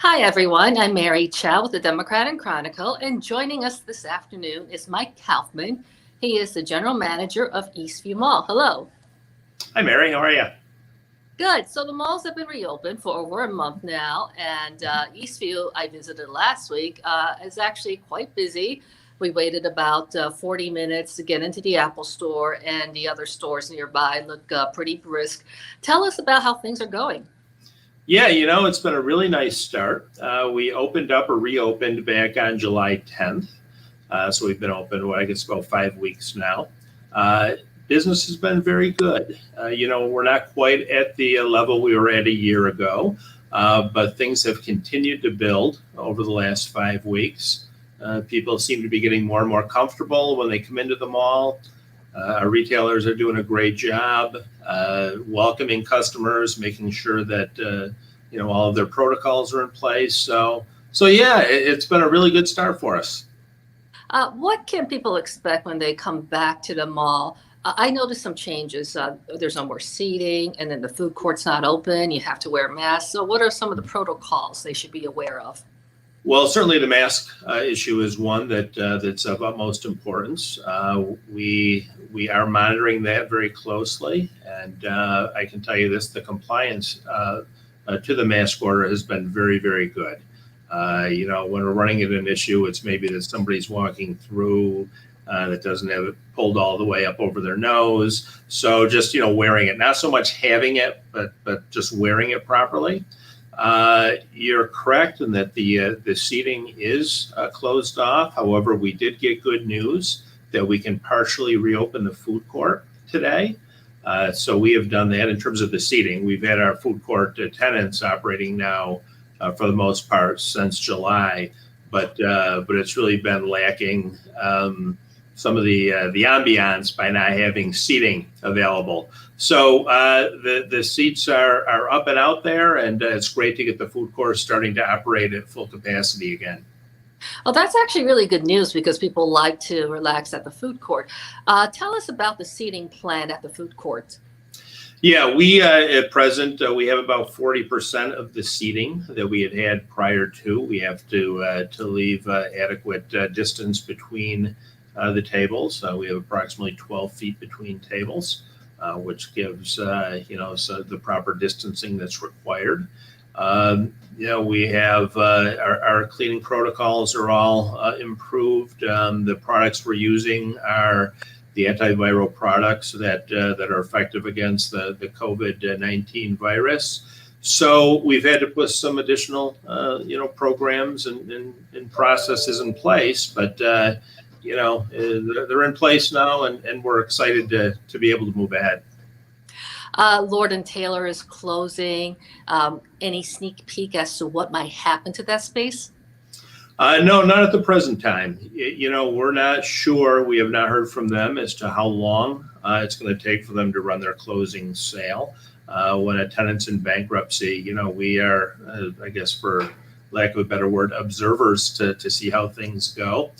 Hi, everyone. I'm Mary Chao with the Democrat and Chronicle, and joining us this afternoon is Mike Kauffman. He is the general manager of Eastview Mall. Hello. Hi, Mary. How are you? Good. So the malls have been reopened for over a month now, and Eastview, I visited last week, is actually quite busy. We waited about 40 minutes to get into the Apple store, and the other stores nearby look pretty brisk. Tell us about how things are going. Yeah, it's been a really nice start. We opened up or reopened back on July 10th. So we've been open, I guess, about 5 weeks now. Uh, Business has been very good. We're not quite at the level we were at a year ago, but things have continued to build over the last 5 weeks. People seem to be getting more and more comfortable when they come into the mall. Our retailers are doing a great job welcoming customers, making sure that all of their protocols are in place. So yeah, it's been a really good start for us. What can people expect when they come back to the mall? I noticed some changes. There's no more seating, and then the food court's not open. You have to wear masks. So, what are some of the protocols they should be aware of? Well, certainly the mask issue is one that's of utmost importance. We are monitoring that very closely, and I can tell you this: the compliance to the mask order has been very, very good. When we're running into an issue, it's maybe that somebody's walking through that doesn't have it pulled all the way up over their nose. So just wearing it, not so much having it, but just wearing it properly. You're correct in that the seating is closed off. However, we did get good news that we can partially reopen the food court today. So we have done that in terms of the seating. We've had our food court tenants operating now for the most part since July, but it's really been lacking some of the ambiance by not having seating available. So the seats are up and out there, and it's great to get the food court starting to operate at full capacity again. Well, that's actually really good news because people like to relax at the food court. Tell us about the seating plan at the food court. Yeah, we at present we have about 40% of the seating that we had prior to. We have to leave adequate distance between the tables. We have approximately 12 feet between tables, which gives so the proper distancing that's required. We have our cleaning protocols are all improved. The products we're using are the antiviral products that are effective against the COVID-19 virus. So we've had to put some additional programs and processes in place, but they're in place now, and we're excited to be able to move ahead. Lord and Taylor is closing. Any sneak peek as to what might happen to that space? No, not at the present time. We're not sure. We have not heard from them as to how long it's going to take for them to run their closing sale. When a tenant's in bankruptcy, we are, I guess, for lack of a better word, observers to see how things go.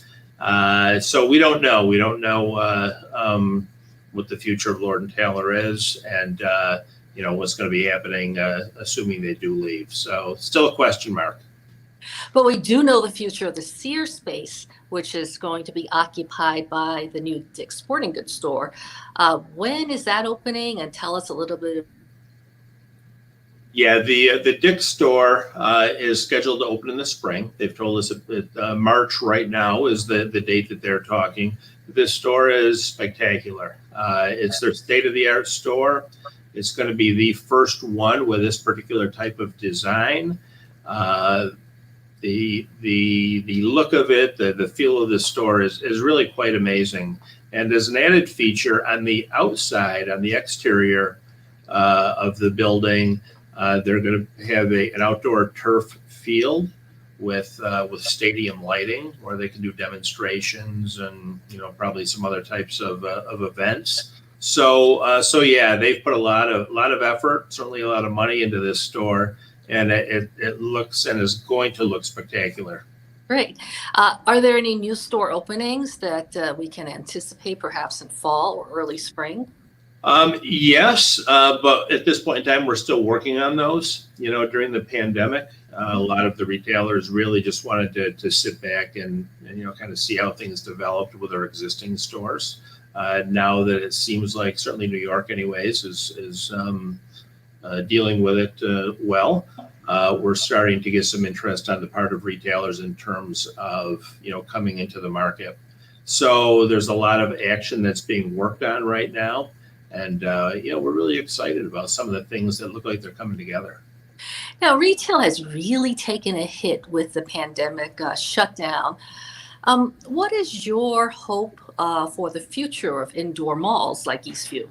So we don't know. We don't know what the future of Lord and Taylor is, and what's going to be happening, assuming they do leave. So still a question mark. But we do know the future of the Sears space, which is going to be occupied by the new Dick's Sporting Goods store. When is that opening? And tell us a little bit. Yeah, the Dick's store is scheduled to open in the spring. They've told us that March right now is the date that they're talking. This store is spectacular. It's their state-of-the-art store. It's going to be the first one with this particular type of design. The look of it, the feel of the store is really quite amazing. And as an added feature on the outside, on the exterior of the building, they're going to have an outdoor turf field with stadium lighting where they can do demonstrations and probably some other types of events. So yeah, they've put a lot of effort, certainly a lot of money into this store, and it looks and is going to look spectacular. Great. Are there any new store openings that we can anticipate perhaps in fall or early spring? Yes, but at this point in time, we're still working on those. During the pandemic, a lot of the retailers really just wanted to sit back and kind of see how things developed with our existing stores. Now that it seems like certainly New York, anyways, is dealing with it well. We're starting to get some interest on the part of retailers in terms of coming into the market. So there's a lot of action that's being worked on right now. And, we're really excited about some of the things that look like they're coming together. Now, retail has really taken a hit with the pandemic shutdown. What is your hope for the future of indoor malls like Eastview?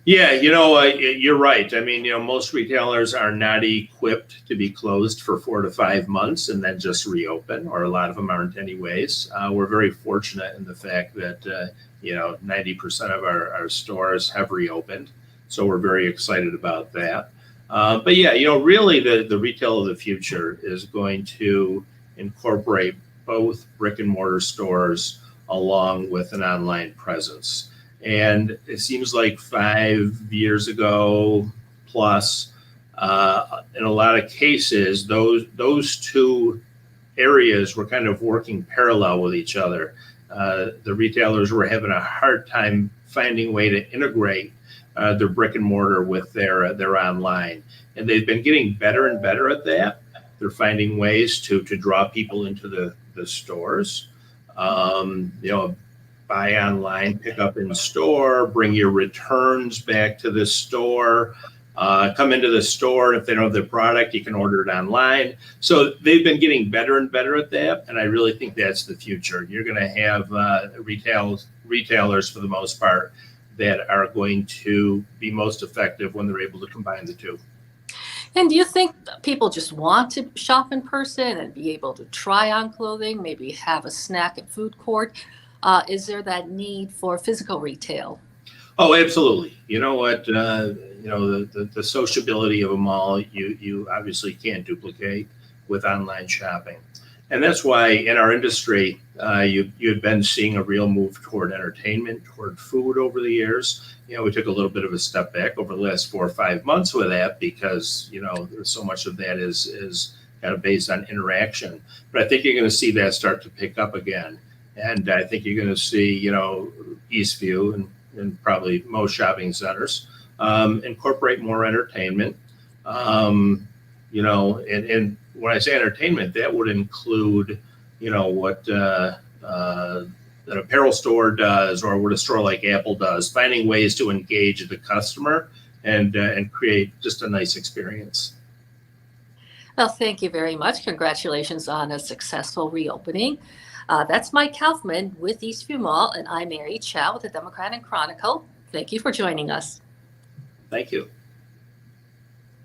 Yeah, you're right. I mean, most retailers are not equipped to be closed for 4 to 5 months and then just reopen, or a lot of them aren't anyways. We're very fortunate in the fact that, 90% of our stores have reopened. So we're very excited about that. But yeah, really the retail of the future is going to incorporate both brick and mortar stores along with an online presence. And it seems like 5 years ago plus, in a lot of cases, those two areas were kind of working parallel with each other. The retailers were having a hard time finding a way to integrate their brick and mortar with their online, and they've been getting better and better at that. They're finding ways to draw people into the stores. Buy online, pick up in store, bring your returns back to the store, come into the store. If they don't have the product, you can order it online. So they've been getting better and better at that. And I really think that's the future. You're going to have retailers for the most part that are going to be most effective when they're able to combine the two. And do you think people just want to shop in person and be able to try on clothing, maybe have a snack at food court? Is there that need for physical retail? Oh, absolutely. You know what? The sociability of a mall, you obviously can't duplicate with online shopping. And that's why in our industry, you've been seeing a real move toward entertainment, toward food over the years. We took a little bit of a step back over the last 4 or 5 months with that because, so much of that is kind of based on interaction. But I think you're going to see that start to pick up again. And I think you're going to see, Eastview and probably most shopping centers incorporate more entertainment. And when I say entertainment, that would include, what an apparel store does, or what a store like Apple does, finding ways to engage the customer and create just a nice experience. Well, thank you very much. Congratulations on a successful reopening. That's Mike Kauffman with Eastview Mall, and I'm Mary Chao with the Democratic Chronicle. Thank you for joining us. Thank you.